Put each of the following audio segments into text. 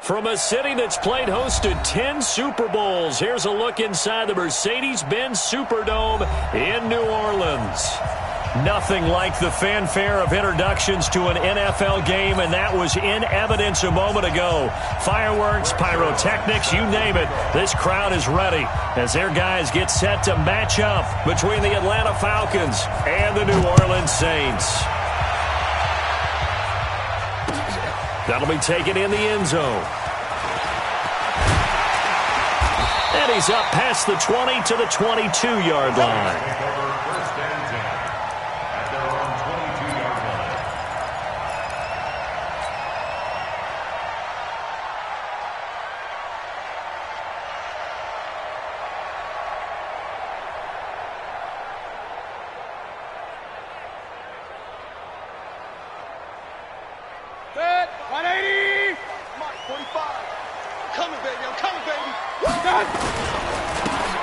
From a city that's played host to 10 Super Bowls, here's a look inside the Mercedes-Benz Superdome in New Orleans. Nothing like the fanfare of introductions to an NFL game, and that was in evidence a moment ago. Fireworks, pyrotechnics, you name it. This crowd is ready as their guys get set to match up between the Atlanta Falcons and the New Orleans Saints. That'll be taken in the end zone. And he's up past the 20 to the 22-yard line.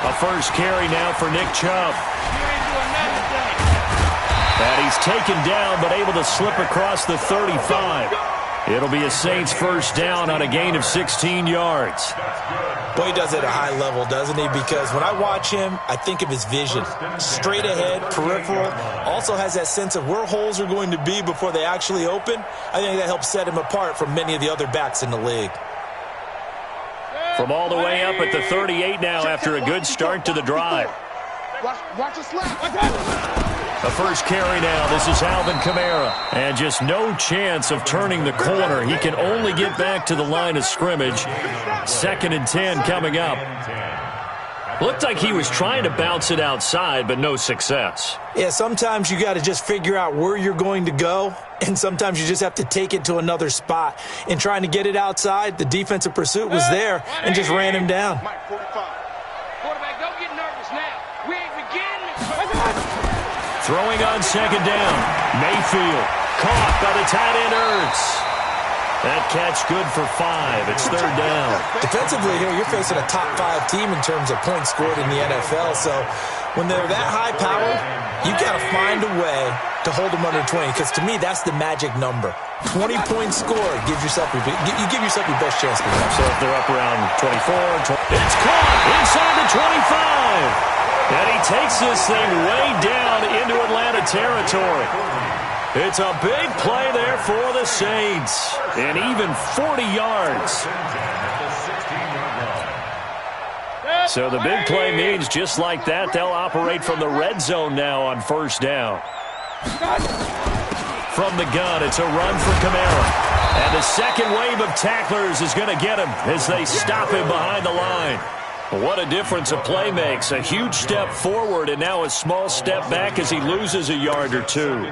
A first carry now for Nick Chubb. And he's taken down but able to slip across the 35. It'll be a Saints first down on a gain of 16 yards. Boy, he does it at a high level, doesn't he? Because when I watch him, I think of his vision. Straight ahead, peripheral. Also has that sense of where holes are going to be before they actually open. I think that helps set him apart from many of the other backs in the league. From all the way up at the 38 now after a good start to the drive. Watch the slap. A first carry now. This is Alvin Kamara. And just no chance of turning the corner. He can only get back to the line of scrimmage. 2nd and 10 coming up. Looked like he was trying to bounce it outside, but no success. Yeah, sometimes you got to just figure out where you're going to go, and sometimes you just have to take it to another spot. In trying to get it outside, the defensive pursuit was there and just ran him down. Quarterback, don't get nervous now. We ain't beginning. Throwing on 2nd down. Mayfield caught by the tight end Ertz. That catch good for 5. It's 3rd down. Defensively here, you're facing a top 5 team in terms of points scored in the NFL. So when they're that high powered, you got to find a way to hold them under 20. Because to me, that's the magic number. 20 points scored gives yourself you give yourself your best chance to win. So if they're up around 24, it's caught inside the 25. And he takes this thing way down into Atlanta territory. It's a big play there for the Saints. And even 40 yards. So the big play means just like that, they'll operate from the red zone now on 1st down. From the gun, it's a run for Kamara. And the second wave of tacklers is going to get him as they stop him behind the line. What a difference a play makes. A huge step forward and now a small step back as he loses a yard or two.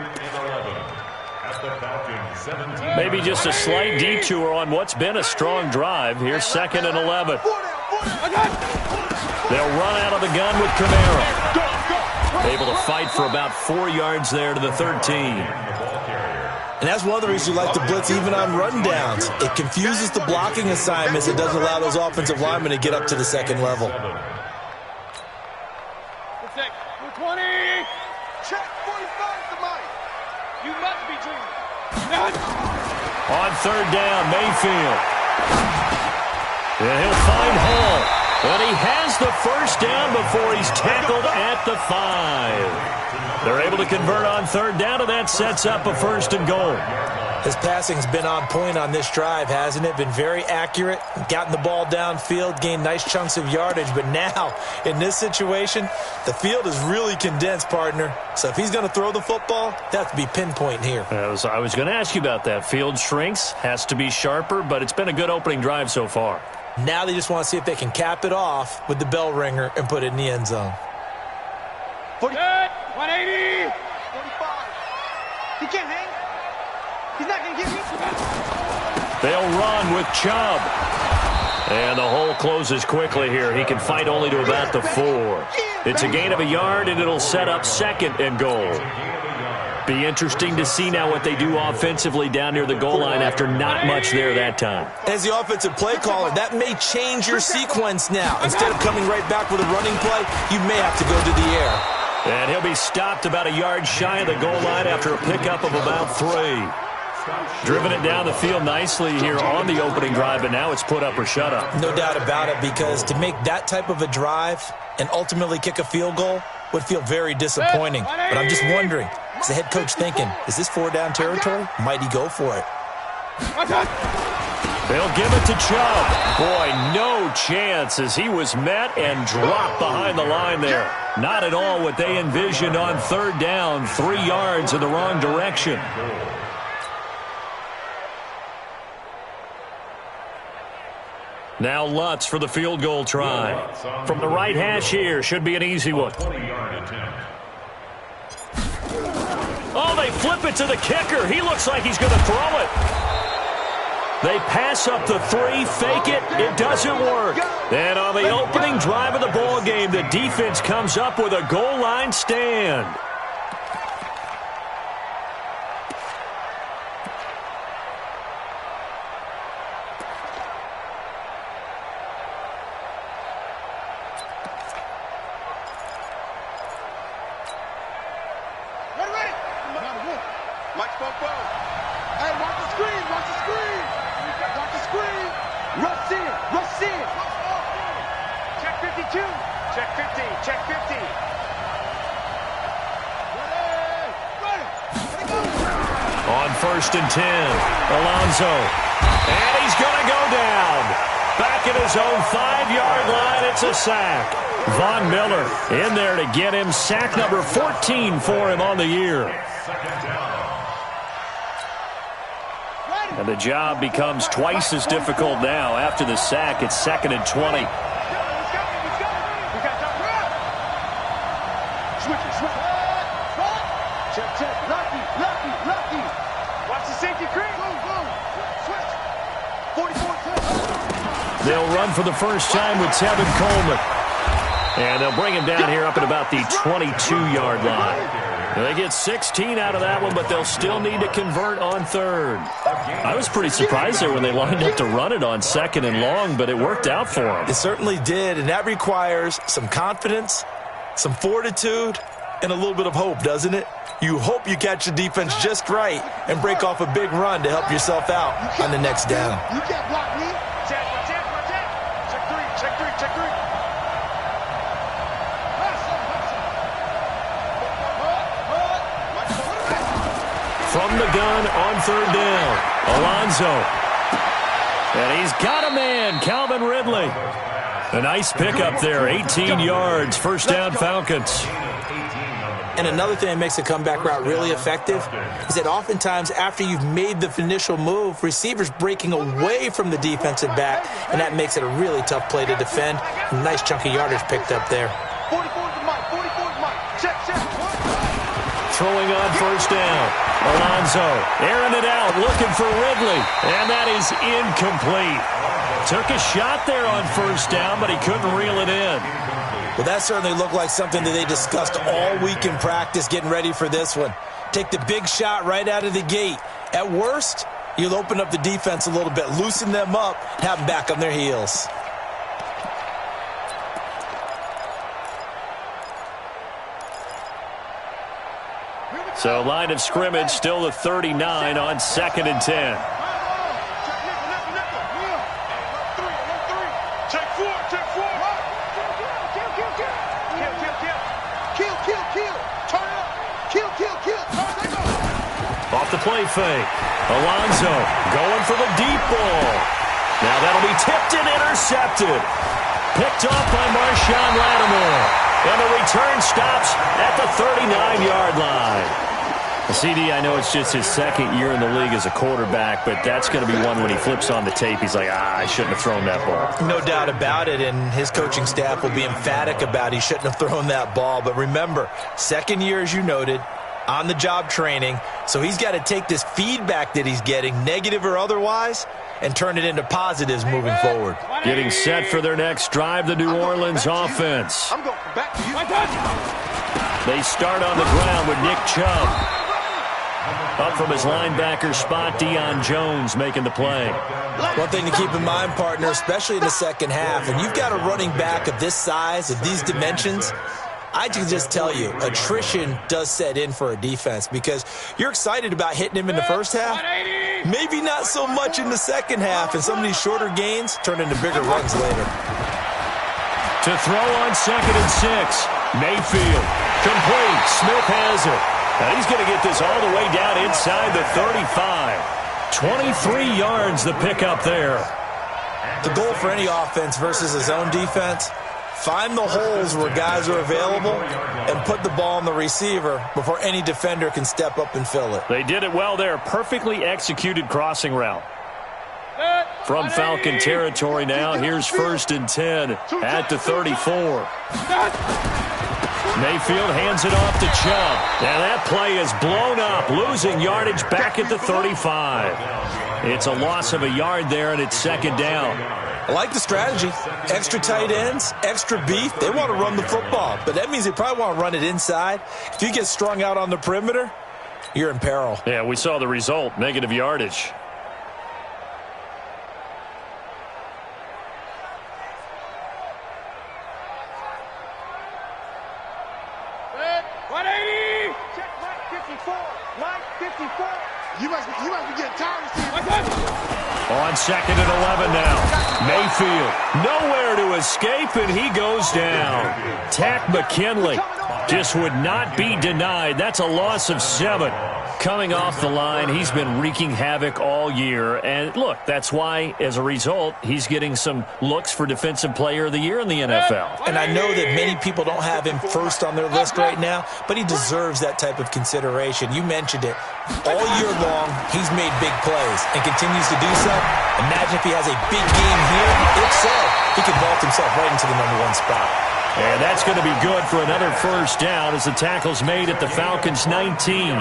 Maybe just a slight detour on what's been a strong drive. Here's 2nd and 11. They'll run out of the gun with Kamara. Able to fight for about 4 yards there to the 13. And that's one of the reasons you like to blitz even on rundowns. It confuses the blocking assignments. It doesn't allow those offensive linemen to get up to the 2nd level. 20. Check 45 to Mike. You must be dreaming. On 3rd down, Mayfield. And he'll find Hall. And he has the first down before he's tackled at the 5. They're able to convert on 3rd down, and that sets up a 1st and goal. His passing's been on point on this drive, hasn't it? Been very accurate, gotten the ball downfield, gained nice chunks of yardage. But now, in this situation, the field is really condensed, partner. So if he's going to throw the football, that has to be pinpoint here. I was going to ask you about that. Field shrinks, has to be sharper, but it's been a good opening drive so far. Now they just want to see if they can cap it off with the bell ringer and put it in the end zone. 180. 45. He can't hang. He's not going to get me. They'll run with Chubb. And the hole closes quickly here. He can fight only to about the 4. It's a gain of a yard, and it'll set up 2nd and goal. Be interesting to see now what they do offensively down near the goal line after not much there that time. As the offensive play caller, that may change your sequence now. Instead of coming right back with a running play, you may have to go to the air. And he'll be stopped about a yard shy of the goal line after a pickup of about 3. Driven it down the field nicely here on the opening drive, but now it's put up or shut up. No doubt about it, because to make that type of a drive and ultimately kick a field goal would feel very disappointing. But I'm just wondering, is the head coach thinking, is this 4-down territory? Might he go for it? They'll give it to Chubb. Boy, no chance as he was met and dropped behind the line there. Not at all what they envisioned on 3rd down, 3 yards in the wrong direction. Now Lutz for the field goal try. From the right hash here, should be an easy one. Oh, they flip it to the kicker. He looks like he's going to throw it. They pass up the 3, fake it. It doesn't work. And on the opening drive of the ball game, the defense comes up with a goal line stand. On 1st and 10, Alonso. And he's going to go down. Back at his own 5-yard line, it's a sack. Von Miller in there to get him sack number 14 for him on the year. And the job becomes twice as difficult now. After the sack, it's 2nd and 20. They'll run for the first time with Tevin Coleman. And they'll bring him down here up at about the 22-yard line. They get 16 out of that one, but they'll still need to convert on 3rd. I was pretty surprised there when they lined up to run it on 2nd and long, but it worked out for them. It certainly did, and that requires some confidence, some fortitude, and a little bit of hope, doesn't it? You hope you catch the defense just right and break off a big run to help yourself out on the next down. You can't block me. Check 3. From the gun on 3rd down, Alonso. And he's got a man, Calvin Ridley. A nice pickup there, 18 yards, 1st down Falcons. And another thing that makes a comeback route really effective is that oftentimes after you've made the initial move, receivers breaking away from the defensive back, and that makes it a really tough play to defend. A nice chunk of yardage picked up there. 44 is Mike. 44 is Mike. Check. Throwing on 1st down. Alonso airing it out, looking for Ridley. And that is incomplete. Took a shot there on 1st down, but he couldn't reel it in. Well, that certainly looked like something that they discussed all week in practice getting ready for this one. Take the big shot right out of the gate. At worst, you'll open up the defense a little bit, loosen them up, have them back on their heels. So line of scrimmage still the 39 on 2nd and 10. Off the play fake. Alonso going for the deep ball. Now that'll be tipped and intercepted. Picked off by Marshawn Lattimore. And the return stops at the 39-yard line. CD, I know it's just his 2nd year in the league as a quarterback, but that's going to be one when he flips on the tape, he's like, I shouldn't have thrown that ball. No doubt about it, and his coaching staff will be emphatic about he shouldn't have thrown that ball. But remember, 2nd year, as you noted, on-the-job training, so he's got to take this feedback that he's getting, negative or otherwise, and turn it into positives moving forward. Getting set for their next drive, the New Orleans offense. I'm going back to you. They start on the ground with Nick Chubb. Up from his linebacker spot, Deion Jones making the play. One thing to keep in mind, partner, especially in the second half, and you've got a running back of this size, of these dimensions, I can just tell you, attrition does set in for a defense because you're excited about hitting him in the first half. Maybe not so much in the second half, and some of these shorter gains turn into bigger runs later. To throw on 2nd and 6. Mayfield. Complete. Smith has it. And he's going to get this all the way down inside the 35. 23 yards the pickup there. The goal for any offense versus his own defense, find the holes where guys are available and put the ball on the receiver before any defender can step up and fill it. They did it well there. Perfectly executed crossing route. From Falcon territory now, here's 1st and 10 at the 34. Mayfield hands it off to Chubb. And that play is blown up, losing yardage back at the 35. It's a loss of a yard there, and it's 2nd down. I like the strategy. Extra tight ends, extra beef. They want to run the football, but that means they probably want to run it inside. If you get strung out on the perimeter, you're in peril. Yeah, we saw the result, negative yardage. On 2nd and 11 now. Mayfield, nowhere to escape, and he goes down. Tack McKinley just would not be denied. That's a loss of 7. Coming off the line, he's been wreaking havoc all year. And look, that's why, as a result, he's getting some looks for Defensive Player of the Year in the NFL. And I know that many people don't have him first on their list right now, but he deserves that type of consideration. You mentioned it. All year long, he's made big plays and continues to do so. Imagine if he has a big game here. If so, he can vault himself right into the #1 spot. And that's going to be good for another 1st down as the tackle's made at the Falcons' 19.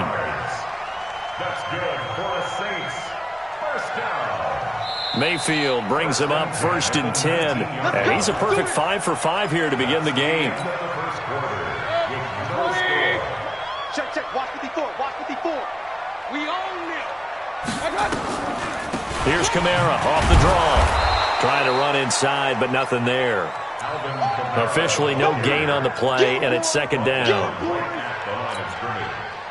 That's good for the Saints. 1st down. Mayfield brings him up 1st and 10. And he's a perfect 5 for 5 here to begin the game. Check. Watch 54. Watch 54. We own it. Here's Kamara off the draw. Trying to run inside, but nothing there. Officially no gain on the play, and it's 2nd down.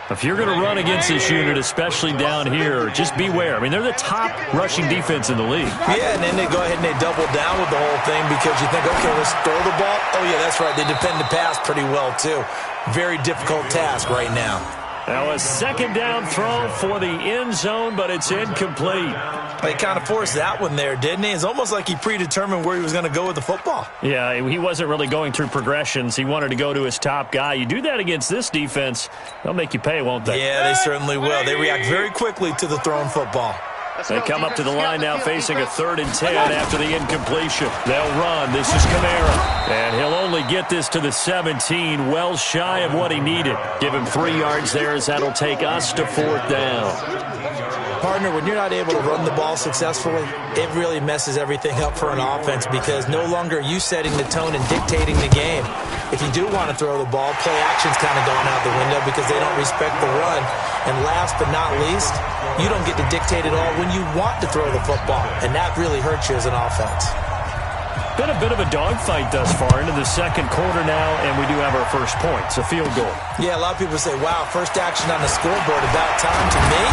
If you're going to run against this unit, especially down here, just beware. I mean, they're the top rushing defense in the league. Yeah, and then they go ahead and they double down with the whole thing because you think, okay, let's throw the ball. Oh, yeah, that's right. They defend the pass pretty well, too. Very difficult task right now. Now a 2nd down throw for the end zone, but it's incomplete. He kind of forced that one there, didn't he? It's almost like he predetermined where he was going to go with the football. Yeah, he wasn't really going through progressions. He wanted to go to his top guy. You do that against this defense, they'll make you pay, won't they? Yeah, they certainly will. They react very quickly to the thrown football. They come up to the line now facing a 3rd and 10 after the incompletion. They'll run. This is Kamara. And he'll only get this to the 17, well shy of what he needed. Give him 3 yards there as that'll take us to 4th down. Partner, when you're not able to run the ball successfully, it really messes everything up for an offense because no longer are you setting the tone and dictating the game. If you do want to throw the ball, play action's kind of going out the window because they don't respect the run. And last but not least, you don't get to dictate it all when you want to throw the football, and that really hurts you as an offense. Been a bit of a dogfight thus far into the 2nd quarter now, and we do have our first points, a field goal. Yeah, a lot of people say, wow, first action on the scoreboard, about time. To me,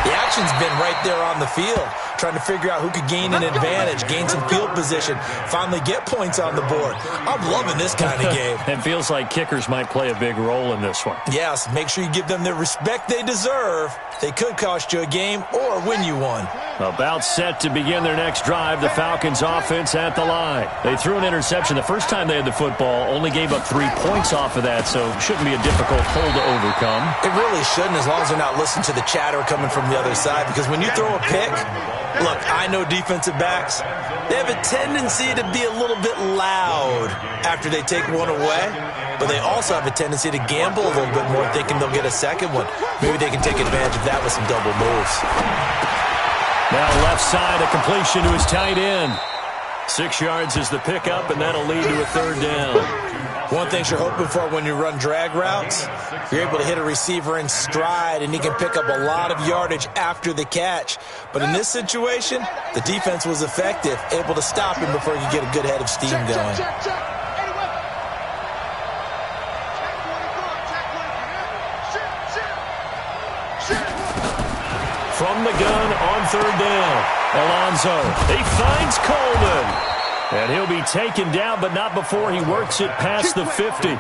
the action's been right there on the field, trying to figure out who could gain an advantage, gain some field position, finally get points on the board. I'm loving this kind of game. It feels like kickers might play a big role in this one. Yes, make sure you give them the respect they deserve. They could cost you a game or win you one. About set to begin their next drive, the Falcons offense at the line. They threw an interception the first time they had the football, only gave up 3 points off of that, so it shouldn't be a difficult hole to overcome. It really shouldn't, as long as they're not listening to the chatter coming from the other side, because when you throw a pick, look, I know defensive backs, they have a tendency to be a little bit loud after they take one away, but they also have a tendency to gamble a little bit more, thinking they'll get a second one. Maybe they can take advantage of that with some double moves. Now left side, a completion to his tight end. 6 yards is the pickup, and that'll lead to a 3rd down. One thing you're hoping for when you run drag routes, you're able to hit a receiver in stride, and he can pick up a lot of yardage after the catch. But in this situation, the defense was effective, able to stop him before you get a good head of steam going. from the gun on third down. Alonso, he finds Coleman. And he'll be taken down, but not before he works it past the 50.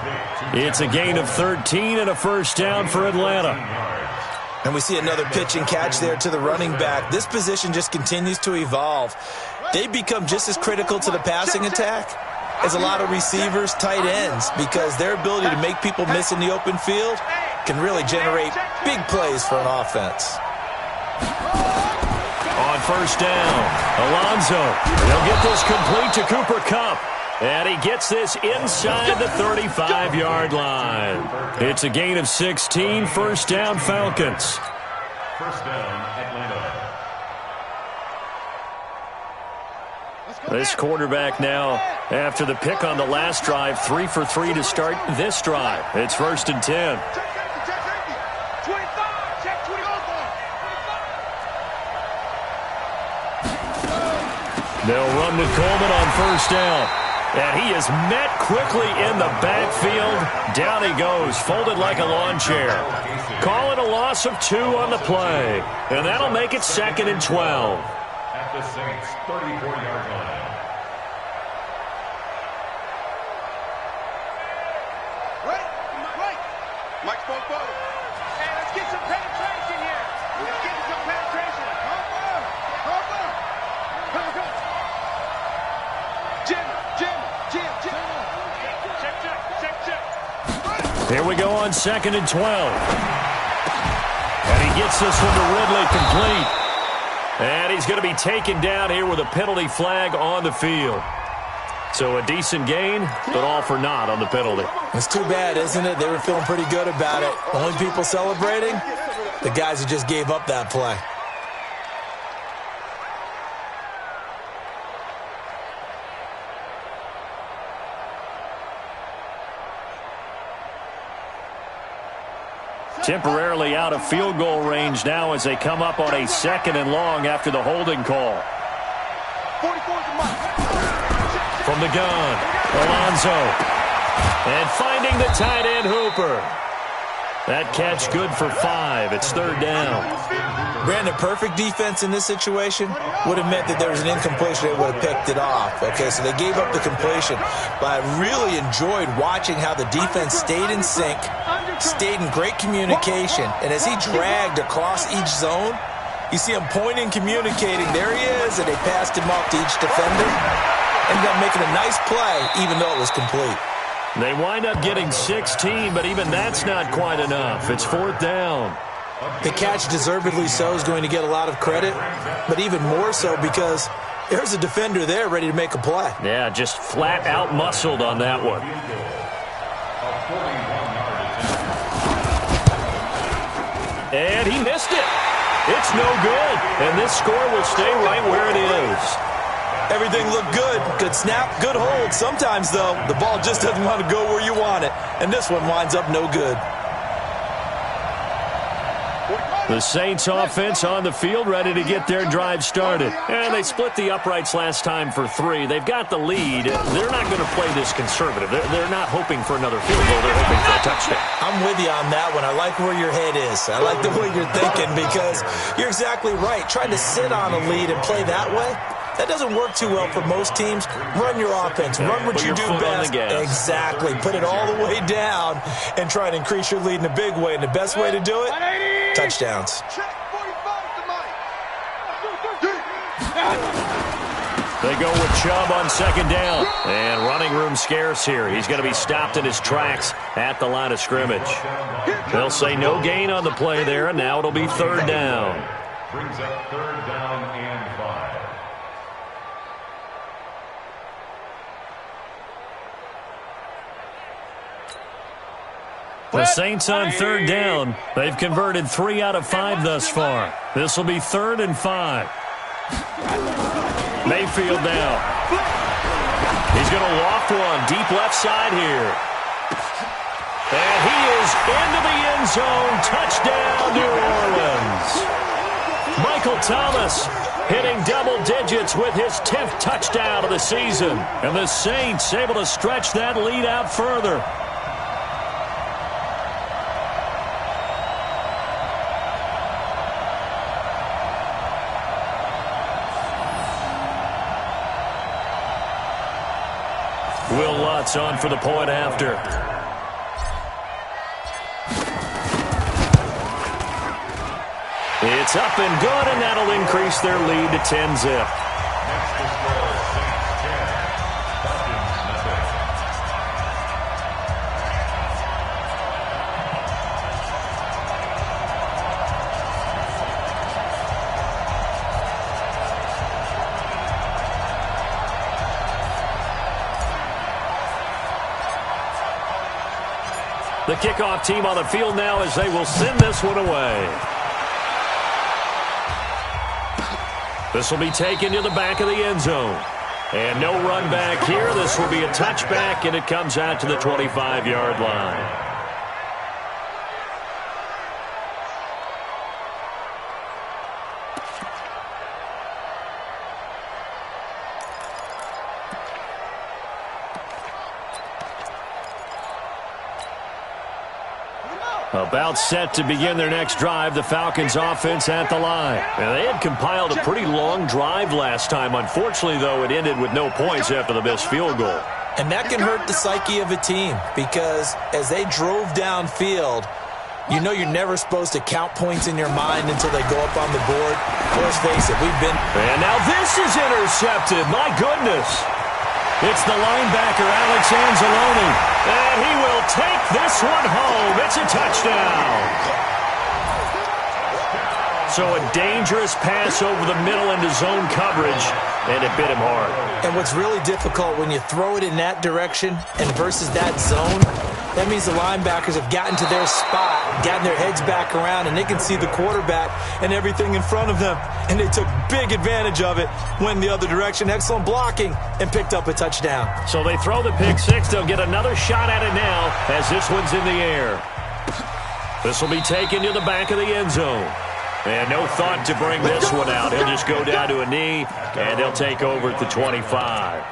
It's a gain of 13 and a first down for Atlanta. And we see another pitch and catch there to the running back. This position just continues to evolve. They become just as critical to the passing attack as a lot of receivers, tight ends, because their ability to make people miss in the open field can really generate big plays for an offense. On first down, Alonso. He'll get this complete to Cooper Kupp. And he gets this inside the 35-yard line. It's a gain of 16, first down Falcons. First down, Atlanta. This quarterback now, after the pick on the last drive, 3 for 3 to start this drive. It's first and 10. They'll run to Coleman on first down. And he is met quickly in the backfield. Down he goes, folded like a lawn chair. Call it a loss of 2 on the play. And that'll make it second and 12. At the Saints' 34-yard line. Right. Mike spoke both. Hey, let's get some penetration here. Let's get some penetration. Go. Jim. Here we go on second and 12. And he gets this one to Ridley complete. And he's going to be taken down here with a penalty flag on the field. So a decent gain, but all for naught on the penalty. It's too bad, isn't it? They were feeling pretty good about it. Only people celebrating, the guys who just gave up that play. Temporarily out of field goal range now as they come up on a second and long after the holding call. From the gun, Alonso. And finding the tight end Hooper. That catch good for 5. It's third down. Brandon, perfect defense in this situation would have meant that there was an incompletion. They would have picked it off. Okay, so they gave up the completion. But I really enjoyed watching how the defense stayed in sync, stayed in great communication. And as he dragged across each zone, you see him pointing, communicating. There he is, and they passed him off to each defender. Ended up making a nice play, even though it was complete. They wind up getting 16, but even that's not quite enough. It's fourth down. The catch, deservedly so, is going to get a lot of credit, but even more so because there's a defender there ready to make a play. Yeah, just flat out muscled on that one. And he missed it. It's no good, and this score will stay right where it is. Everything looked good. Good snap, good hold. Sometimes, though, the ball just doesn't want to go where you want it, and this one winds up no good. The Saints offense on the field ready to get their drive started. And they split the uprights last time for 3. They've got the lead. They're not going to play this conservative. They're not hoping for another field goal. They're hoping for a touchdown. I'm with you on that one. I like where your head is. I like the way you're thinking because you're exactly right. Trying to sit on a lead and play that way, that doesn't work too well for most teams. Run your offense. Run what you do best. Exactly. Put it all the way down and try and increase your lead in a big way. And the best way to do it, touchdowns. They go with Chubb on second down. And running room scarce here. He's going to be stopped in his tracks at the line of scrimmage. They'll say no gain on the play there, and now it'll be third down. Brings up third down and 5. The Saints on third down. They've converted 3 out of 5 thus far. This will be third and 5. Mayfield now. He's going to loft one deep left side here. And he is into the end zone. Touchdown, New Orleans. Michael Thomas hitting double digits with his 10th touchdown of the season. And the Saints able to stretch that lead out further. shots on for the point after. It's up and good, and that'll increase their lead to 10-zip. Next to score, Saints 10, Falcons nothing. The kickoff team on the field now as they will send this one away. This will be taken to the back of the end zone. And no run back here. This will be a touchback, and it comes out to the 25-yard line. About set to begin their next drive, the Falcons offense at the line. And they had compiled a pretty long drive last time. Unfortunately, though, it ended with no points after the missed field goal. And that can hurt the psyche of a team because as they drove downfield, you know you're never supposed to count points in your mind until they go up on the board. Let's face it, we've been... And now this is intercepted. My goodness. It's the linebacker, Alex Anzalone. And he will take this one home. It's a touchdown. So a dangerous pass over the middle into zone coverage, and it bit him hard. And what's really difficult when you throw it in that direction and versus that zone, that means the linebackers have gotten to their spot, gotten their heads back around, and they can see the quarterback and everything in front of them. And they took big advantage of it, went the other direction, excellent blocking, and picked up a touchdown. So they throw the pick six. They'll get another shot at it now as this one's in the air. This will be taken to the back of the end zone. And no thought to bring this one out. He'll just go down to a knee, and they'll take over at the 25.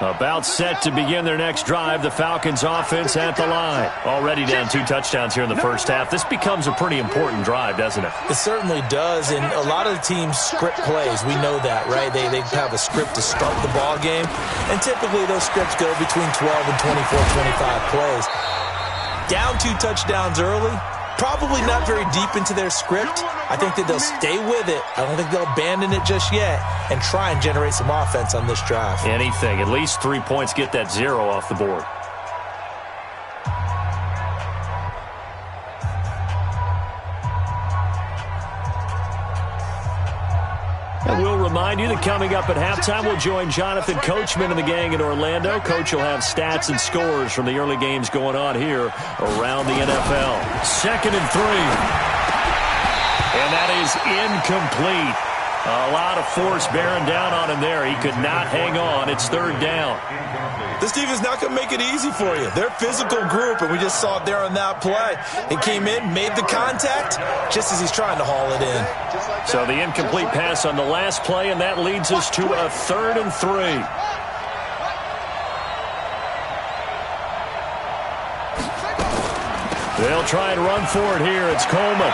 About set to begin their next drive, the Falcons offense at the line. Already down 2 touchdowns here in the first half. This becomes a pretty important drive, doesn't it? It certainly does, and a lot of the teams script plays. We know that, right? They have a script to start the ball game, and typically those scripts go between 12 and 24, 25 plays. Down 2 touchdowns early, probably not very deep into their script. I think that they'll stay with it. I don't think they'll abandon it just yet and try and generate some offense on this drive. Anything. At least 3 points, get that 0 off the board. And we'll remind you that coming up at halftime, we'll join Jonathan Coachman and the gang in Orlando. Coach will have stats and scores from the early games going on here around the NFL. 2nd and 3. And that is incomplete. A lot of force bearing down on him there. He could not hang on. It's 3rd down. This defense not going to make it easy for you. They're a physical group, and we just saw it there on that play. He came in, made the contact, just as he's trying to haul it in. So the incomplete pass on the last play, and that leads us to a 3rd and 3. They'll try and run for it here. It's Coleman.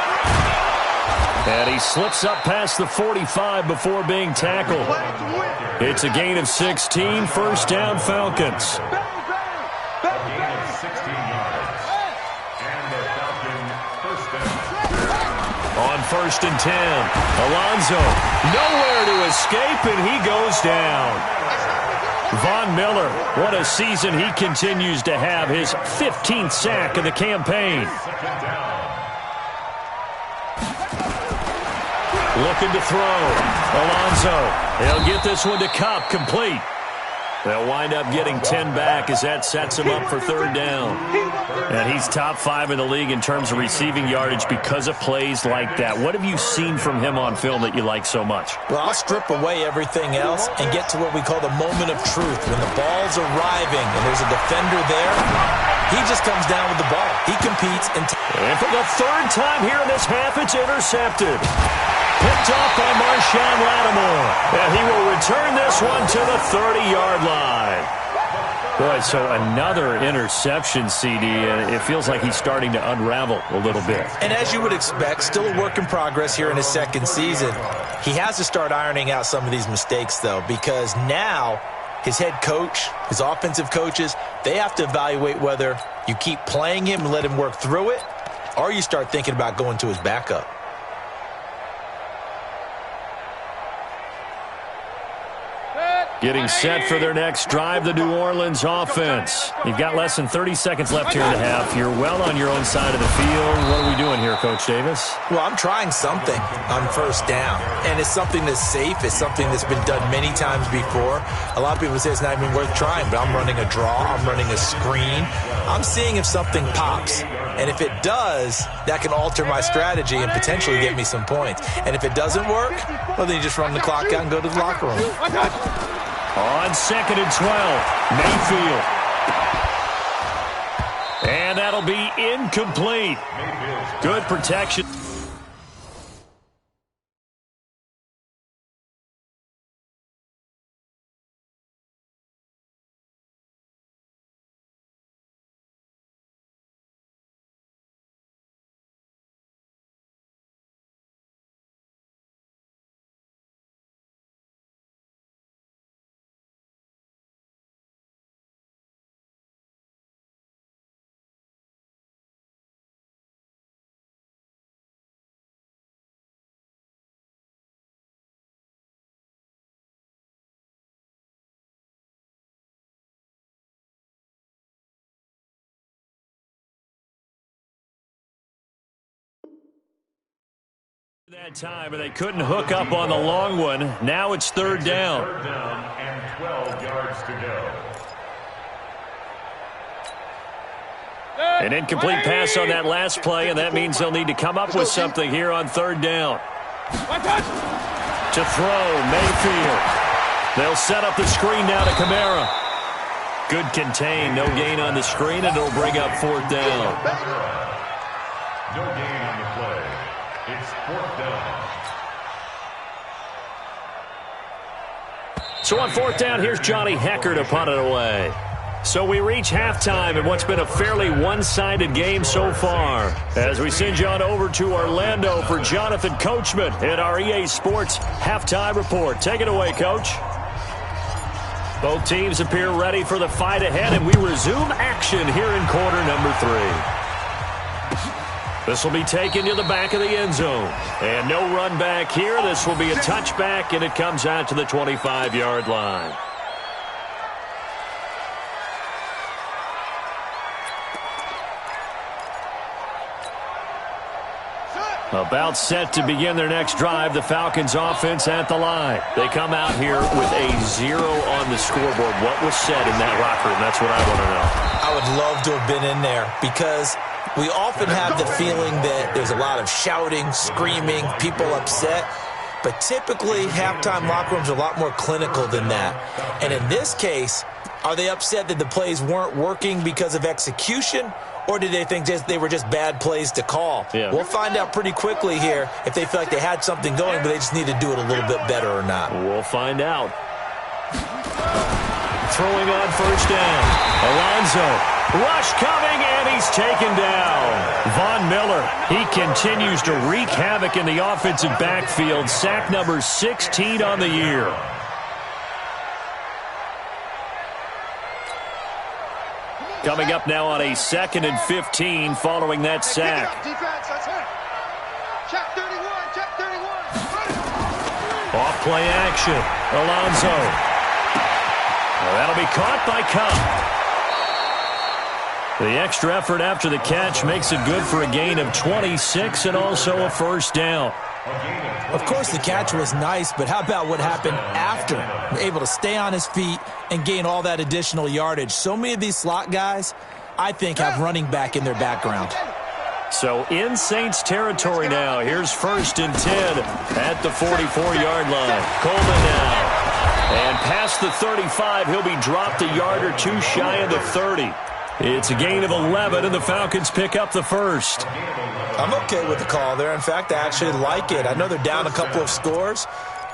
And he slips up past the 45 before being tackled. It's a gain of 16. 1st down, Falcons. A gain of 16 yards. And the Falcons first down. On 1st and 10, Alonso nowhere to escape, and he goes down. Von Miller, what a season he continues to have. His 15th sack of the campaign. 2nd down. Looking to throw. Alonso. He'll get this one to Kupp, complete. They'll wind up getting 10 back as that sets him up for 3rd down. And he's top 5 in the league in terms of receiving yardage because of plays like that. What have you seen from him on film that you like so much? Well, I'll strip away everything else and get to what we call the moment of truth. When the ball's arriving and there's a defender there, he just comes down with the ball. He competes. And for the 3rd time here in this half, it's intercepted. Picked off by Marshawn Lattimore. And he will return this one to the 30-yard line. Boy, so another interception, CD, and it feels like he's starting to unravel a little bit. And as you would expect, still a work in progress here in his second season. He has to start ironing out some of these mistakes, though, because now his head coach, his offensive coaches, they have to evaluate whether you keep playing him and let him work through it, or you start thinking about going to his backup. Getting set for their next drive, the New Orleans offense. You've got less than 30 seconds left here in the half. You're well on your own side of the field. What are we doing here, Coach Davis? Well, I'm trying something on first down, and it's something that's safe. It's something that's been done many times before. A lot of people say it's not even worth trying, but I'm running a draw. I'm running a screen. I'm seeing if something pops. And if it does, that can alter my strategy and potentially get me some points. And if it doesn't work, well, then you just run the clock out and go to the locker room. On 2nd and 12, Mayfield. And that'll be incomplete. Good protection. That time, and they couldn't hook up on the long one. Now it's third down. Third down and 12 yards to go. An incomplete pass on that last play, and that means they'll need to come up with something here on third down. To throw, Mayfield. They'll set up the screen now to Kamara. Good contain, no gain on the screen, and it'll bring up fourth down. No gain on the play. It's fourth down. So on fourth down, here's Johnny Hecker to punt it away. So we reach halftime in what's been a fairly one-sided game so far. As we send you on over to Orlando for Jonathan Coachman in our EA Sports Halftime Report. Take it away, Coach. Both teams appear ready for the fight ahead, and we resume action here in quarter number 3. This will be taken to the back of the end zone. And no run back here. This will be a touchback, and it comes out to the 25-yard line. About set to begin their next drive, the Falcons offense at the line. They come out here with a 0 on the scoreboard. What was said in that locker room? That's what I want to know. I would love to have been in there because we often have the feeling that there's a lot of shouting, screaming, people upset. But typically, halftime locker rooms are a lot more clinical than that. And in this case, are they upset that the plays weren't working because of execution? Or did they think they were just bad plays to call? Yeah. We'll find out pretty quickly here if they feel like they had something going, but they just need to do it a little bit better or not. We'll find out. Throwing on first down. Alonso. Rush coming, and he's taken down. Von Miller, he continues to wreak havoc in the offensive backfield. Sack number 16 on the year. Coming up now on a 2nd and 15 following that sack. Off play action. Alonso. Well, that'll be caught by Cup. The extra effort after the catch makes it good for a gain of 26 and also a first down. Of course, the catch was nice, but how about what happened after? Able to stay on his feet and gain all that additional yardage. So many of these slot guys, I think, have running back in their background. So in Saints territory now. Here's 1st and 10 at the 44-yard line. Coleman now. And past the 35, he'll be dropped a yard or two shy of the 30. It's a gain of 11, and the Falcons pick up the first. I'm okay with the call there. In fact, I actually like it. I know they're down a couple of scores,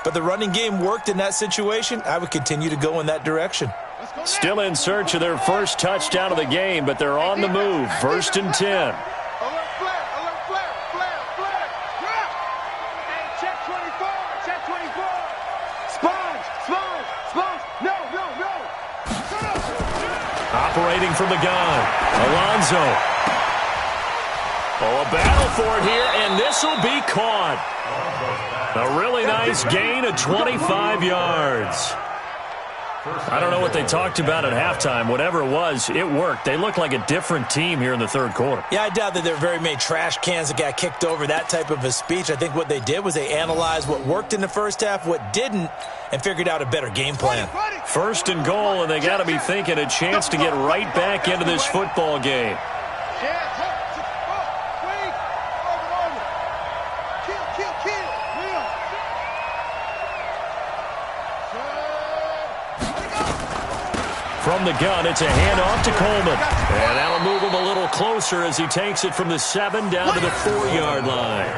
but the running game worked in that situation. I would continue to go in that direction. Still in search of their first touchdown of the game, but they're on the move. 1st and 10. Alert flare, alert flare, flare, flare. Drop. Hey, check 24, check 24. Sponge, sponge, sponge. No, no, no. Operating from the gun, Alonso. Oh, a battle for it here, and this will be caught. A really nice gain of 25 yards. I don't know what they talked about at halftime. Whatever it was, it worked. They look like a different team here in the third quarter. Yeah, I doubt that there are very many trash cans that got kicked over, that type of a speech. I think what they did was they analyzed what worked in the first half, what didn't, and figured out a better game plan. 1st and goal, and they got to be thinking a chance to get right back into this football game. From the gun, it's a handoff to Coleman. And that'll move him a little closer as he takes it from the 7 down to the 4-yard line.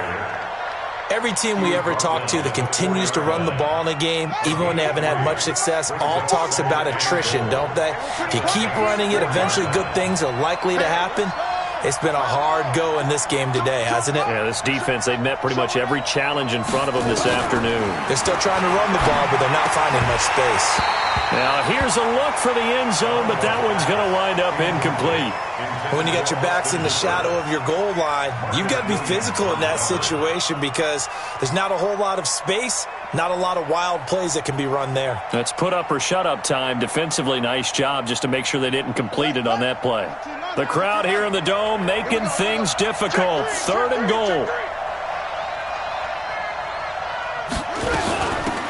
Every team we ever talk to that continues to run the ball in a game, even when they haven't had much success, all talks about attrition, don't they? If you keep running it, eventually good things are likely to happen. It's been a hard go in this game today, hasn't it? Yeah, this defense, they've met pretty much every challenge in front of them this afternoon. They're still trying to run the ball, but they're not finding much space. Now, here's a look for the end zone, but that one's going to wind up incomplete. When you got your backs in the shadow of your goal line, you've got to be physical in that situation because there's not a whole lot of space, not a lot of wild plays that can be run there. That's put up or shut up time. Defensively, nice job just to make sure they didn't complete it on that play. The crowd here in the Dome making things difficult. 3rd and goal.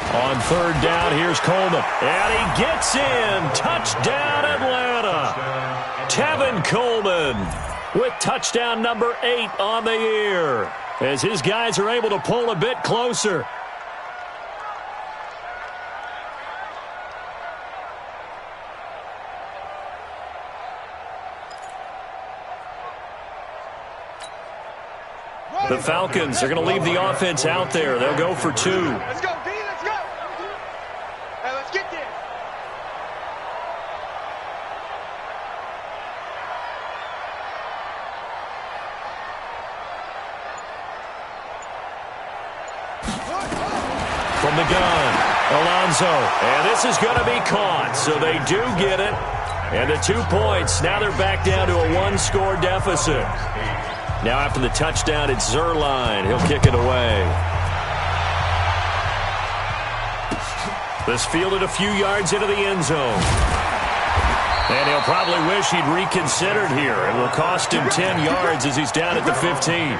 On 3rd down, here's Coleman. And he gets in. Touchdown, Atlanta. Tevin Coleman with touchdown number 8 on the year as his guys are able to pull a bit closer. The Falcons are going to leave the offense out there. They'll go for 2. Let's go, D, let's go. Hey, let's get there. From the gun, Alonso. And this is going to be caught, so they do get it. And the 2 points, now they're back down to a 1-score deficit. Now after the touchdown, it's Zerline. He'll kick it away. This fielded a few yards into the end zone. And he'll probably wish he'd reconsidered here. It will cost him 10 yards as he's down at the 15.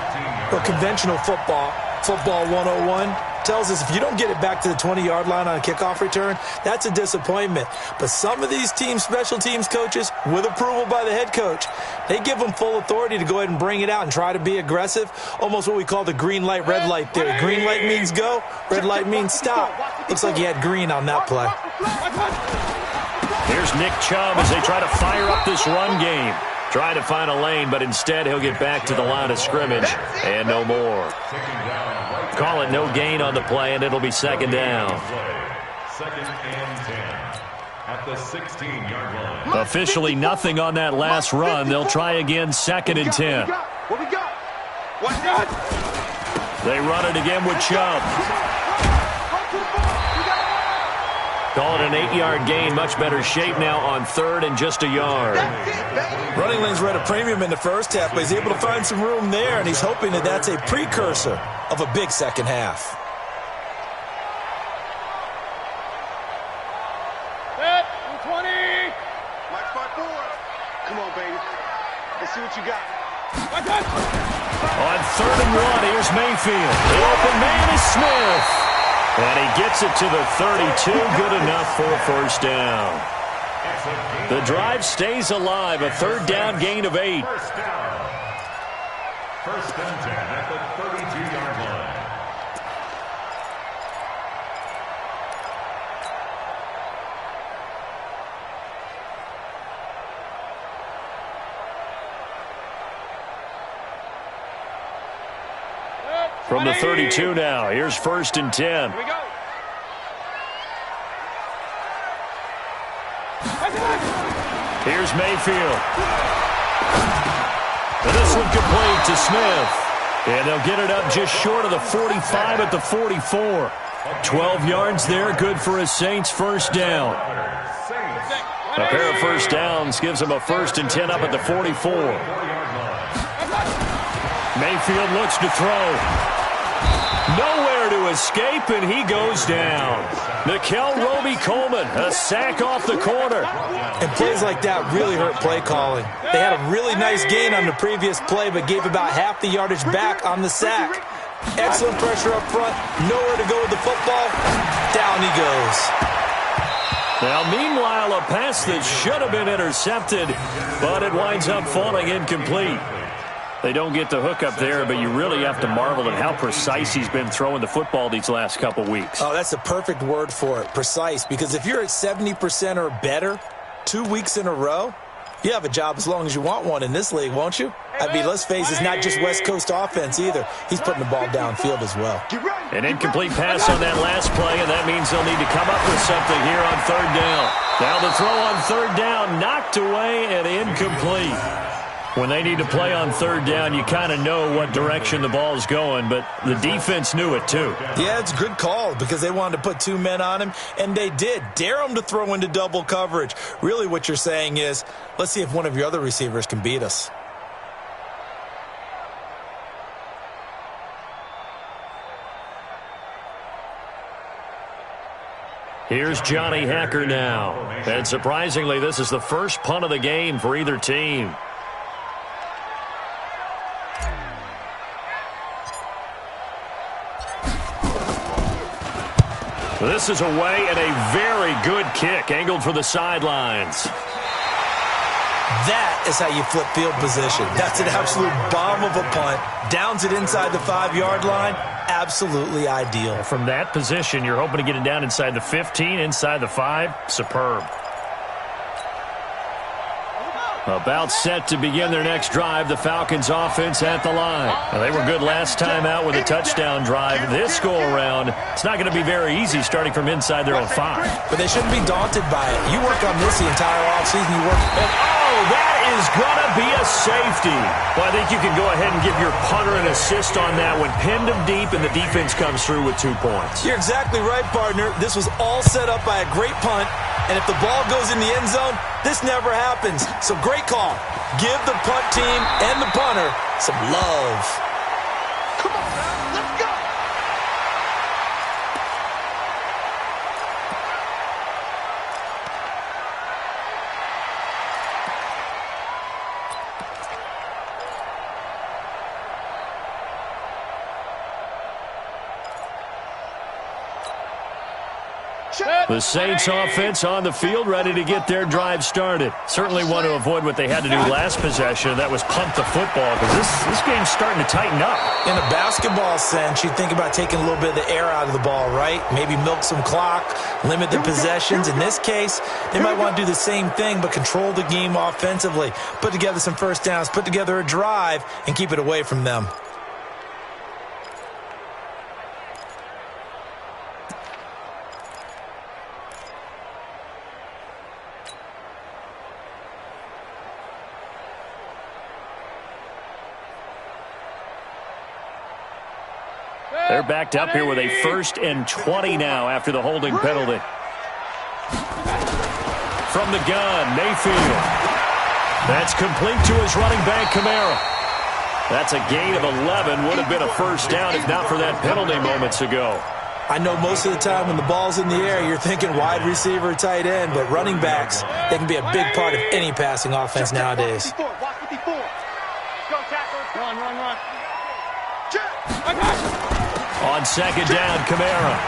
Well, conventional football 101, tells us if you don't get it back to the 20-yard line on a kickoff return, that's a disappointment. But some of these team special teams coaches, with approval by the head coach, they give them full authority to go ahead and bring it out and try to be aggressive, almost what we call the green light, red light theory. Green light means go, red light means stop. Looks like he had green on that play. Here's Nick Chubb as they try to fire up this run game. Trying to find a lane, but instead he'll get back to the line of scrimmage and no more. Call it no gain on the play, and it'll be 2nd down. 2nd and 10 at the 16-yard line. Officially nothing on that last run. They'll try again 2nd and 10. What we got? What got? They run it again with Chubb. Call it an 8-yard gain. Much better shape now on 3rd and just a yard. Running lanes were at a premium in the first half, but he's able to find some room there, and he's hoping that that's a precursor of a big second half. Set, 20. Mike 5-4. Come on, baby. Let's see what you got. On 3rd and 1, here's Mayfield. The open man is Smith. And he gets it to the 32. Good enough for a 1st down. The drive stays alive. A 3rd down gain of 8. 1st down. 1st and 10 at the 32-yard line. From the 32 now, here's 1st and 10. Here we go. Here's Mayfield. And this one complete to Smith. And they'll get it up just short of the 45 at the 44. 12 yards there, good for a Saints first down. A pair of first downs gives them a 1st and 10 up at the 44. Mayfield looks to throw. Nowhere to escape, and he goes down. Nikel Roby-Coleman, a sack off the corner. And plays like that really hurt play calling. They had a really nice gain on the previous play, but gave about half the yardage back on the sack. Excellent pressure up front. Nowhere to go with the football. Down he goes. Now, meanwhile, a pass that should have been intercepted, but it winds up falling incomplete. They don't get the hook up there, but you really have to marvel at how precise he's been throwing the football these last couple weeks. Oh, that's the perfect word for it, precise, because if you're at 70% or better 2 weeks in a row, you have a job as long as you want one in this league, won't you? I mean, let's face it, it's not just West Coast offense either. He's putting the ball downfield as well. An incomplete pass on that last play, and that means they'll need to come up with something here on 3rd down. Now the throw on 3rd down, knocked away and incomplete. When they need to play on 3rd down, you kind of know what direction the ball is going, but the defense knew it too. Yeah, it's a good call because they wanted to put 2 men on him, and they did. Dare him to throw into double coverage. Really what you're saying is, let's see if one of your other receivers can beat us. Here's Johnny Hacker now. And surprisingly, this is the first punt of the game for either team. This is away and a very good kick, angled for the sidelines. That is how you flip field position. That's an absolute bomb of a punt. Downs it inside the 5-yard line. Absolutely ideal. From that position, you're hoping to get it down inside the 15, inside the 5. Superb. About set to begin their next drive, the Falcons offense at the line. Now, they were good last time out with a touchdown drive. This go-around, it's not going to be very easy starting from inside their own 5. But they shouldn't be daunted by it. You work on this the entire offseason. You work. Oh, that is going to be a safety. Well, I think you can go ahead and give your punter an assist on that one. Pinned him deep, and the defense comes through with 2 points. You're exactly right, partner. This was all set up by a great punt. And if the ball goes in the end zone, this never happens. So great call. Give the punt team and the punter some love. Come on, man. Let's go. The Saints offense on the field, ready to get their drive started. Certainly want to avoid what they had to do last possession. That was punt the football, because this game's starting to tighten up. In a basketball sense, you think about taking a little bit of the air out of the ball, right? Maybe milk some clock, limit the possessions. In this case, they might want to do the same thing, but control the game offensively. Put together some first downs, put together a drive, and keep it away from them. They're backed up here with a 1st and 20 now after the holding penalty. From the gun, Mayfield. That's complete to his running back, Kamara. That's a gain of 11. Would have been a first down if not for that penalty moments ago. I know most of the time when the ball's in the air, you're thinking wide receiver, tight end, but running backs, they can be a big part of any passing offense nowadays. Watch 54. Go tackle. Run. I got you. On 2nd down, Kamara.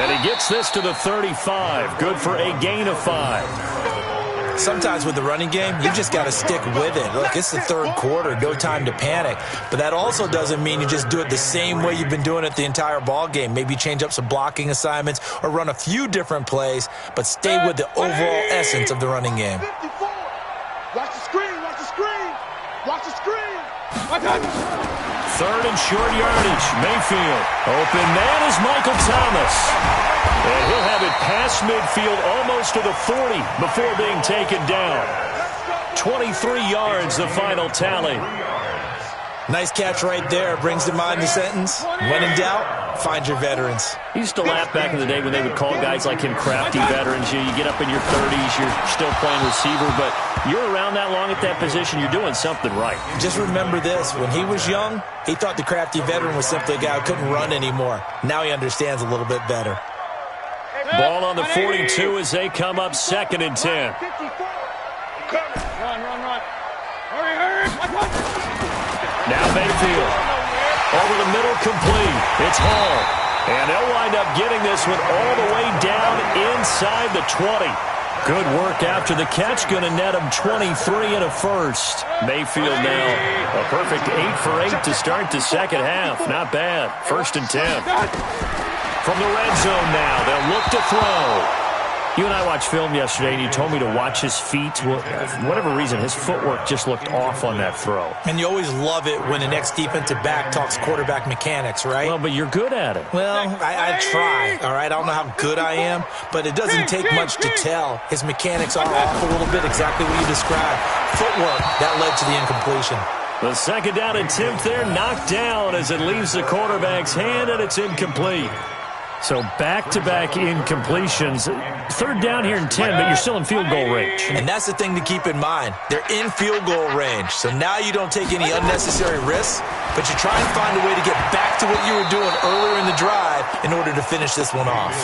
And he gets this to the 35. Good for a gain of 5. Sometimes with the running game, you just got to stick with it. Look, it's the 3rd quarter, no time to panic. But that also doesn't mean you just do it the same way you've been doing it the entire ball game. Maybe change up some blocking assignments or run a few different plays, but stay with the overall essence of the running game. 54. Watch the screen. Watch the screen. I got you. 3rd and short yardage. Mayfield. Open man is Michael Thomas. And he'll have it past midfield, almost to the 40, before being taken down. 23 yards, the final tally. Nice catch right there. Brings to mind the sentence, when in doubt, find your veterans. He used to laugh back in the day when they would call guys like him crafty veterans. You get up in your 30s, you're still playing receiver, but you're around that long at that position, you're doing something right. Just remember this. When he was young, he thought the crafty veteran was simply a guy who couldn't run anymore. Now he understands a little bit better. Ball on the 42 as they come up 2nd and 10. Run. Hurry. Now Mayfield. Over the middle, complete. It's Hall. And they'll wind up getting this one all the way down inside the 20. Good work after the catch. Going to net him 23 and a first. Mayfield now a perfect 8 for 8 to start the second half. Not bad. 1st and 10. From the red zone now, they'll look to throw. You and I watched film yesterday, and you told me to watch his feet. Well, for whatever reason, his footwork just looked off on that throw. And you always love it when the next defensive back talks quarterback mechanics, right? Well, but you're good at it. Well, I try, all right? I don't know how good I am, but it doesn't take much to tell. His mechanics are off a little bit, exactly what you described. Footwork, that led to the incompletion. The 2nd down attempt there knocked down as it leaves the quarterback's hand, and it's incomplete. So back-to-back incompletions. 3rd down here and 10, but you're still in field goal range. And that's the thing to keep in mind. They're in field goal range. So now you don't take any unnecessary risks, but you try and find a way to get back to what you were doing earlier in the drive in order to finish this one off.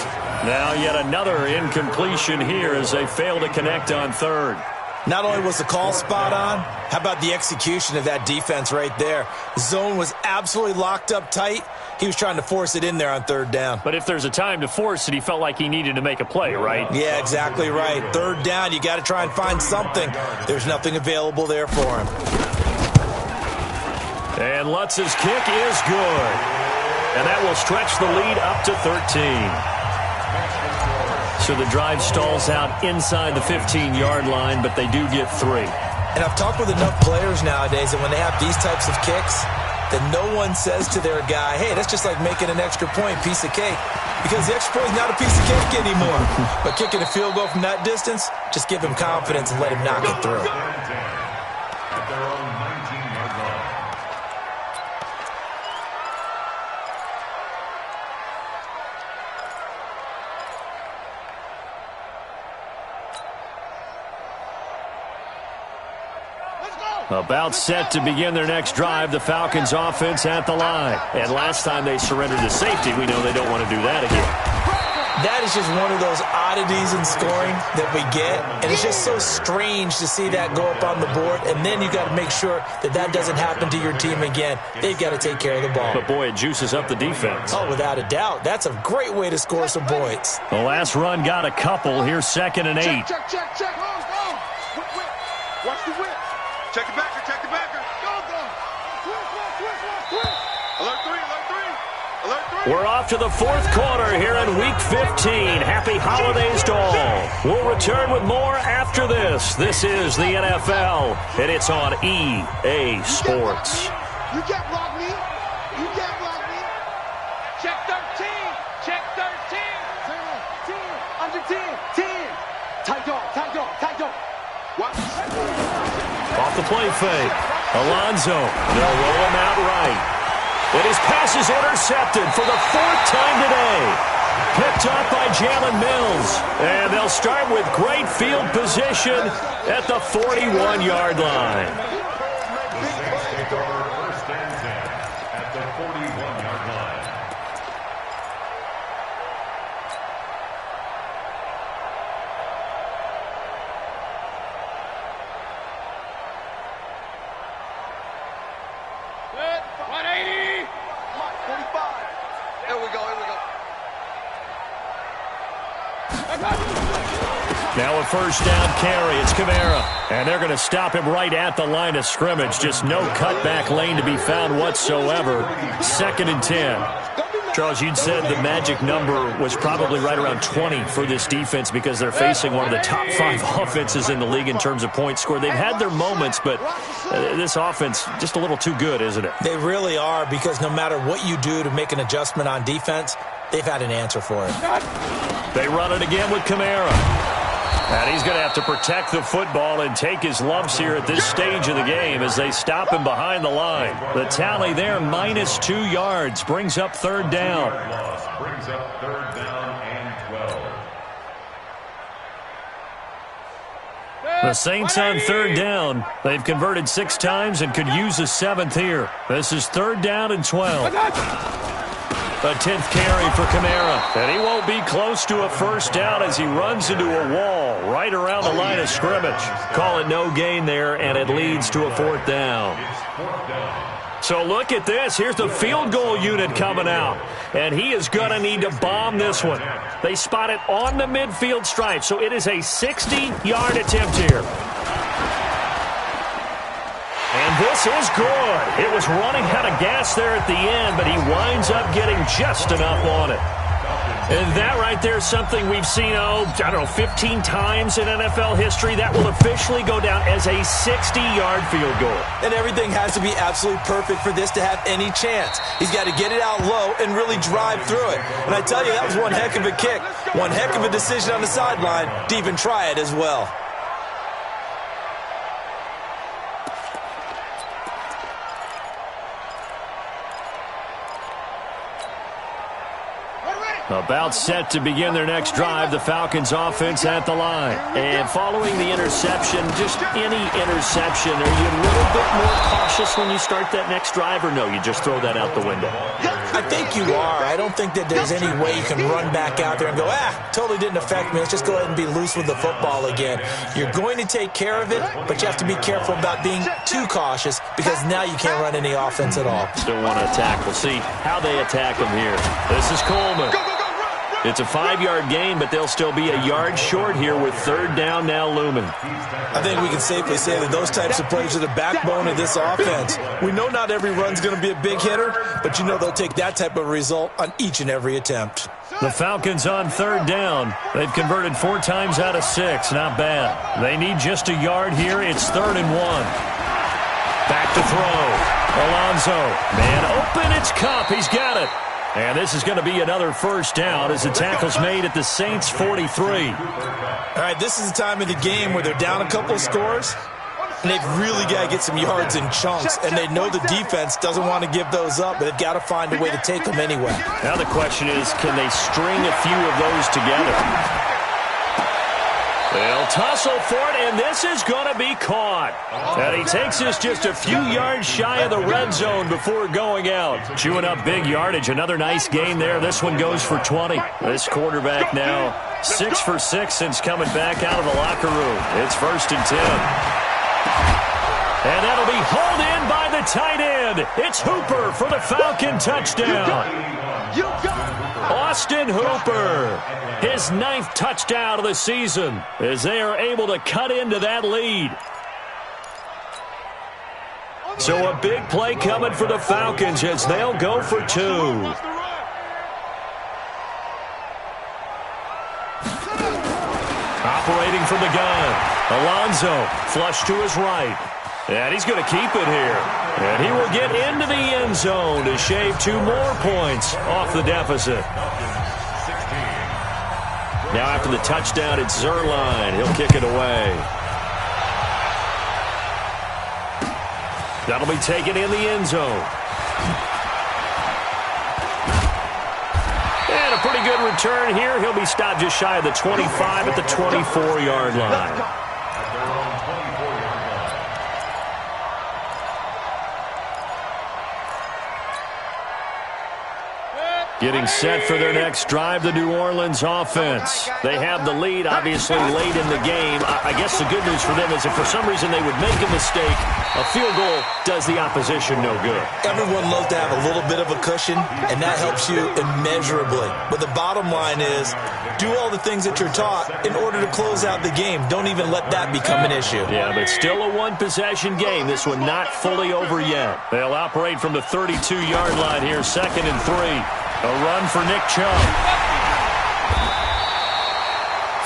Now yet another incompletion here as they fail to connect on 3rd. Not only was the call spot on, how about the execution of that defense right there? The zone was absolutely locked up tight. He was trying to force it in there on 3rd down. But if there's a time to force it, he felt like he needed to make a play, right? Yeah, exactly right. 3rd down, you got to try and find something. There's nothing available there for him. And Lutz's kick is good. And that will stretch the lead up to 13. So the drive stalls out inside the 15-yard line, but they do get 3. And I've talked with enough players nowadays that when they have these types of kicks, that no one says to their guy, hey, that's just like making an extra point, piece of cake. Because the extra point is not a piece of cake anymore. But kicking a field goal from that distance, just give him confidence and let him knock it through. About set to begin their next drive, the Falcons offense at the line. And last time they surrendered to safety, we know they don't want to do that again. That is just one of those oddities in scoring that we get. And it's just so strange to see that go up on the board. And then you got to make sure that that doesn't happen to your team again. They've got to take care of the ball. But, boy, it juices up the defense. Oh, without a doubt. That's a great way to score some points. The last run got a couple. Here's 2nd and 8. Check. Whip. Watch the whip. Check the backer. Go. Twist. Alert 3. We're off to the 4th quarter here in Week 15. Happy holidays to all. We'll return with more after this. This is the NFL, and it's on EA Sports. You can't block me. Check 13. Under 10. Tight dog. Watch. Off the play fake. Alonzo. They'll roll him out right. And his pass is intercepted for the 4th time today. Picked up by Jalen Mills. And they'll start with great field position at the 41-yard line. First and 10 at the 41-yard line. Good. 180. 45. Here we go. Now a 1st down carry. It's Kamara. And they're going to stop him right at the line of scrimmage. Just no cutback lane to be found whatsoever. 2nd and 10. Charles, you'd said the magic number was probably right around 20 for this defense because they're facing one of the top 5 offenses in the league in terms of points scored. They've had their moments, but this offense just a little too good, isn't it? They really are, because no matter what you do to make an adjustment on defense, they've had an answer for it. They run it again with Kamara. And he's going to have to protect the football and take his lumps here at this stage of the game as they stop him behind the line. The tally there, -2 yards, brings up third down. Brings up third down and 12. The Saints on third down. They've converted 6 times and could use a 7th here. This is third down and 12. A 10th carry for Kamara. And he won't be close to a first down as he runs into a wall right around the line of scrimmage. Call it no gain there, and it leads to a 4th down. So look at this. Here's the field goal unit coming out. And he is going to need to bomb this one. They spot it on the midfield stripe, so it is a 60-yard attempt here. And this is good. It was running out of gas there at the end, but he winds up getting just enough on it. And that right there is something we've seen, 15 times in NFL history. That will officially go down as a 60-yard field goal. And everything has to be absolutely perfect for this to have any chance. He's got to get it out low and really drive through it. And I tell you, that was one heck of a kick. One heck of a decision on the sideline to even try it as well. About set to begin their next drive, the Falcons offense at the line. And following the interception, just any interception, are you a little bit more cautious when you start that next drive, or no, you just throw that out the window? I think you are. I don't think that there's any way you can run back out there and go, totally didn't affect me. Let's just go ahead and be loose with the football again. You're going to take care of it, but you have to be careful about being too cautious because now you can't run any offense at all. Still want to attack. We'll see how they attack him here. This is Coleman. It's a 5-yard gain, but they'll still be a yard short here with third down now looming. I think we can safely say that those types of plays are the backbone of this offense. We know not every run's going to be a big hitter, but you know they'll take that type of result on each and every attempt. The Falcons on third down. They've converted 4 times out of 6. Not bad. They need just a yard here. It's 3rd and 1. Back to throw. Alonso. Man open. It's Kupp. He's got it. And this is going to be another first down as the tackle's made at the Saints' 43. All right, this is the time of the game where they're down a couple of scores, and they've really got to get some yards in chunks, and they know the defense doesn't want to give those up, but they've got to find a way to take them anyway. Now the question is, can they string a few of those together? They'll tussle for it, and this is going to be caught. And he takes us just a few yards shy of the red zone before going out. Chewing up big yardage. Another nice gain there. This one goes for 20. This quarterback now 6 for 6 since coming back out of the locker room. It's 1st and 10. And that'll be hauled in by the tight end. It's Hooper for the Falcon touchdown. Austin Hooper, his 9th touchdown of the season, as they are able to cut into that lead. So a big play coming for the Falcons as they'll go for 2. Operating from the gun, Alonso, flush to his right. And he's going to keep it here. And he will get into the end zone to shave 2 more points off the deficit. Now after the touchdown, it's Zerline. He'll kick it away. That'll be taken in the end zone. And a pretty good return here. He'll be stopped just shy of the 25 at the 24-yard line. Getting set for their next drive, the New Orleans offense. They have the lead, obviously, late in the game. I guess the good news for them is if for some reason they would make a mistake, a field goal does the opposition no good. Everyone loves to have a little bit of a cushion, and that helps you immeasurably. But the bottom line is, do all the things that you're taught in order to close out the game. Don't even let that become an issue. Yeah, but still a one-possession game. This one not fully over yet. They'll operate from the 32-yard line here, 2nd and 3. A run for Nick Chubb.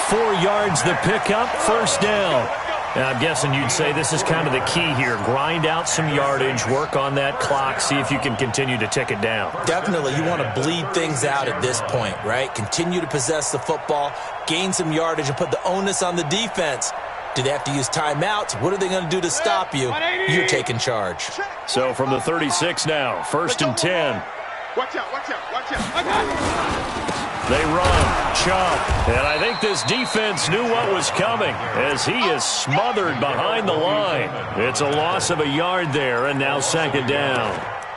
4 yards the pickup, first down. And I'm guessing you'd say this is kind of the key here. Grind out some yardage, work on that clock, see if you can continue to tick it down. Definitely. You want to bleed things out at this point, right? Continue to possess the football, gain some yardage, and put the onus on the defense. Do they have to use timeouts? What are they going to do to stop you? You're taking charge. So from the 36 now, 1st and 10. Watch out, watch out, watch out. I got it. They run, chop, and I think this defense knew what was coming as he is smothered behind the line. It's a loss of a yard there, and now 2nd down.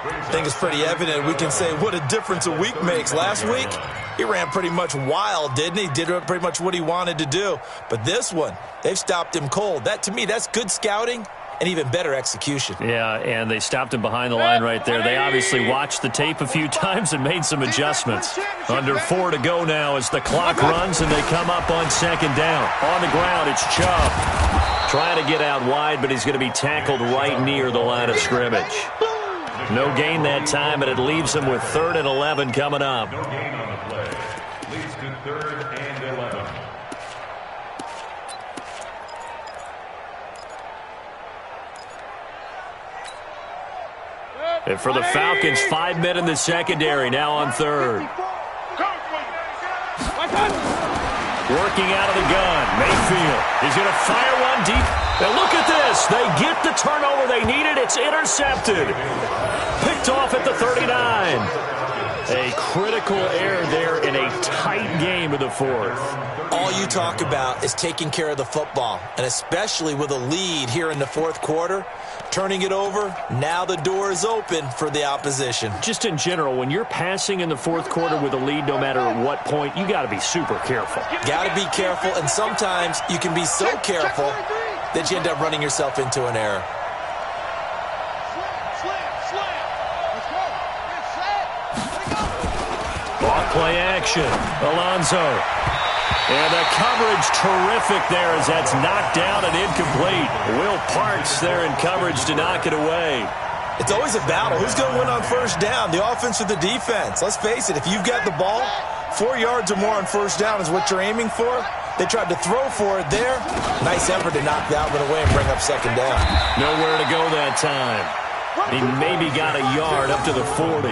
I think it's pretty evident. We can say what a difference a week makes. Last week, he ran pretty much wild, didn't he? Did pretty much what he wanted to do. But this one, they've stopped him cold. That, to me, that's good scouting and even better execution. Yeah, and they stopped him behind the line right there. They obviously watched the tape a few times and made some adjustments. Under 4 to go now as the clock runs and they come up on 2nd down. On the ground, it's Chubb. Trying to get out wide, but he's going to be tackled right near the line of scrimmage. No gain that time, and it leaves him with 3rd and 11 coming up. No gain on the play. Leads to 3rd and 11. And for the Falcons, 5 men in the secondary, now on 3rd. Working out of the gun, Mayfield. He's going to fire one deep. And look at this. They get the turnover they needed. It's intercepted. Picked off at the 39. A critical error there in a tight game of the 4th. All you talk about is taking care of the football, and especially with a lead here in the 4th quarter, turning it over, now the door is open for the opposition. Just in general, when you're passing in the 4th quarter with a lead, no matter at what point, you got to be super careful. Got to be careful, and sometimes you can be so careful that you end up running yourself into an error. Block play action. Alonso. And the coverage terrific there as that's knocked down and incomplete. Will Parks there in coverage to knock it away. It's always a battle. Who's going to win on 1st down, the offense or the defense? Let's face it, if you've got the ball, 4 yards or more on 1st down is what you're aiming for. They tried to throw for it there. Nice effort to knock that one away and bring up 2nd down. Nowhere to go that time. He maybe got a yard up to the 40.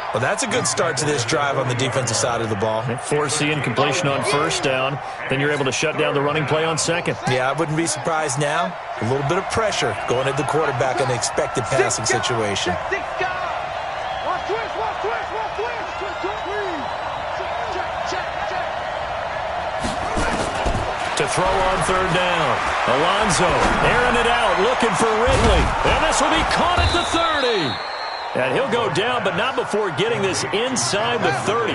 Well, that's a good start to this drive on the defensive side of the ball. Force the incompletion on 1st down. Then you're able to shut down the running play on 2nd. Yeah, I wouldn't be surprised now. A little bit of pressure going at the quarterback in an expected passing situation. To throw on 3rd down. Alonso airing it out, looking for Ridley. And this will be caught at the 30. And he'll go down, but not before getting this inside the 30.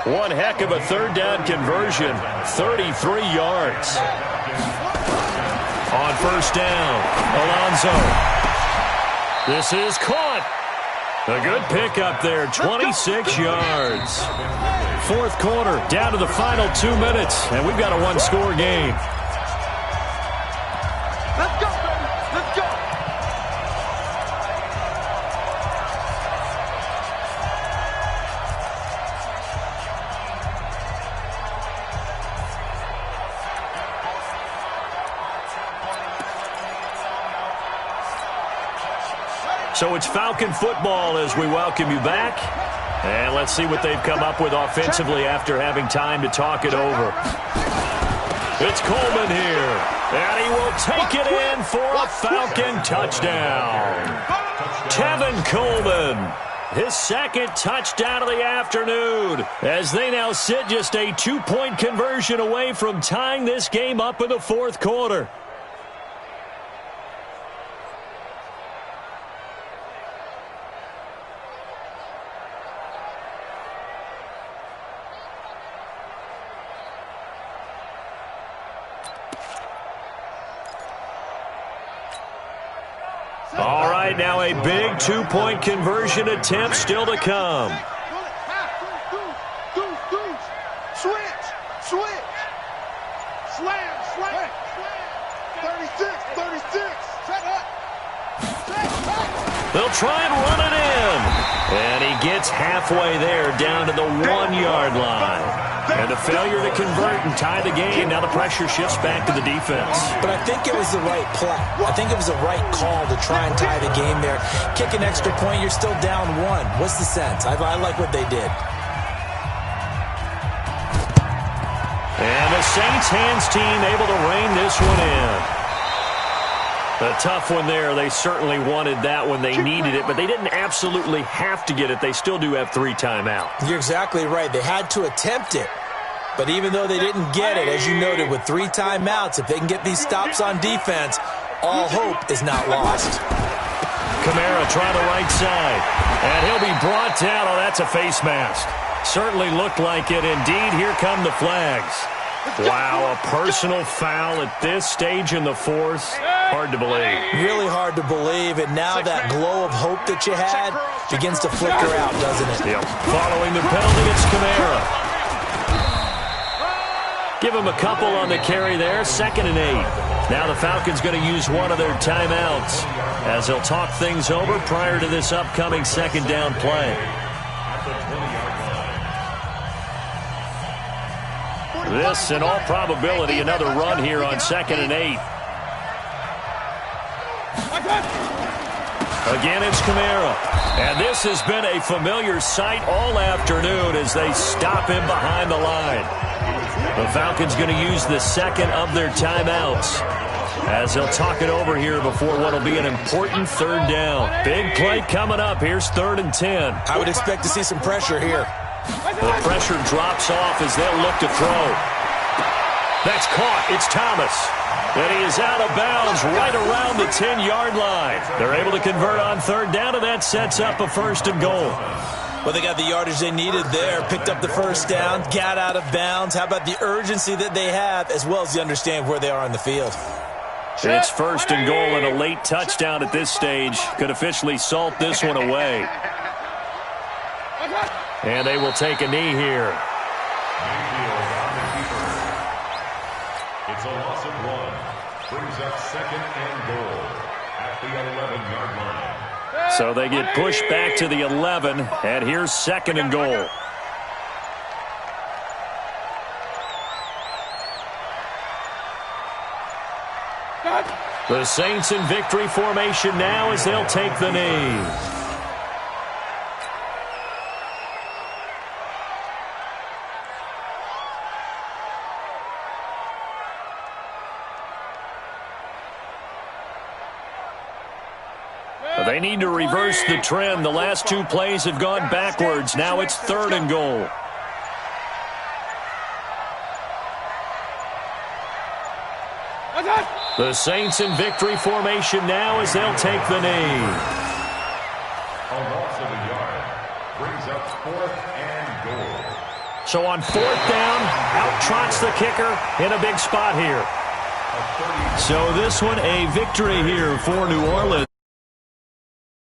One heck of a 3rd down conversion. 33 yards. On 1st down, Alonso. This is caught. A good pickup there, 26 yards. 4th quarter, down to the final 2 minutes, and we've got a 1-score game. Let's go, baby. Let's go. So it's Falcon football as we welcome you back. And let's see what they've come up with offensively after having time to talk it over. It's Coleman here. And he will take it in for a Falcon touchdown. Tevin Coleman, his 2nd touchdown of the afternoon, as they now sit just a 2-point conversion away from tying this game up in the 4th quarter. All right, now a big 2-point conversion attempt still to come. Switch. Slam. 36. Set up. They'll try and run it in. And he gets halfway there down to the 1-yard line. And the failure to convert and tie the game. Now the pressure shifts back to the defense. But I think it was the right play. I think it was the right call to try and tie the game there. Kick an extra point, you're still down one. What's the sense? I like what they did. And the Saints hands team able to rein this one in. A tough one there. They certainly wanted that when they needed it, but they didn't absolutely have to get it. They still do have 3 timeouts. You're exactly right. They had to attempt it. But even though they didn't get it, as you noted, with 3 timeouts, if they can get these stops on defense, all hope is not lost. Kamara trying the right side. And he'll be brought down. Oh, that's a face mask. Certainly looked like it. Indeed, here come the flags. Wow, a personal foul at this stage in the fourth. Hard to believe. Really hard to believe. And now that glow of hope that you had begins to flicker out, doesn't it? Yep. Following the penalty, it's Kamara. Give him a couple on the carry there. 2nd and 8. Now the Falcons going to use one of their timeouts as they'll talk things over prior to this upcoming 2nd down play. This, in all probability, another run here on 2nd and 8. Again, it's Kamara. And this has been a familiar sight all afternoon as they stop him behind the line. The Falcons going to use the 2nd of their timeouts as they'll talk it over here before what will be an important 3rd down. Big play coming up. Here's 3rd and 10. I would expect to see some pressure here. The pressure drops off as they'll look to throw. That's caught. It's Thomas. And he is out of bounds right around the 10-yard line. They're able to convert on 3rd down, and that sets up a 1st and goal. Well, they got the yardage they needed there, picked up the 1st down, got out of bounds. How about the urgency that they have, as well as the understand where they are on the field? It's 1st and goal, and a late touchdown at this stage could officially salt this one away. And they will take a knee here. It's a loss of 1. Brings up 2nd and goal at the 11-yard line. So they get pushed back to the 11, and here's 2nd and goal. The Saints in victory formation now as they'll take the knee. They need to reverse the trend. The last 2 plays have gone backwards. Now it's 3rd and goal. The Saints in victory formation now as they'll take the knee. A loss of a yard. Brings up 4th and goal. So on 4th down, out trots the kicker in a big spot here. So this one a victory here for New Orleans.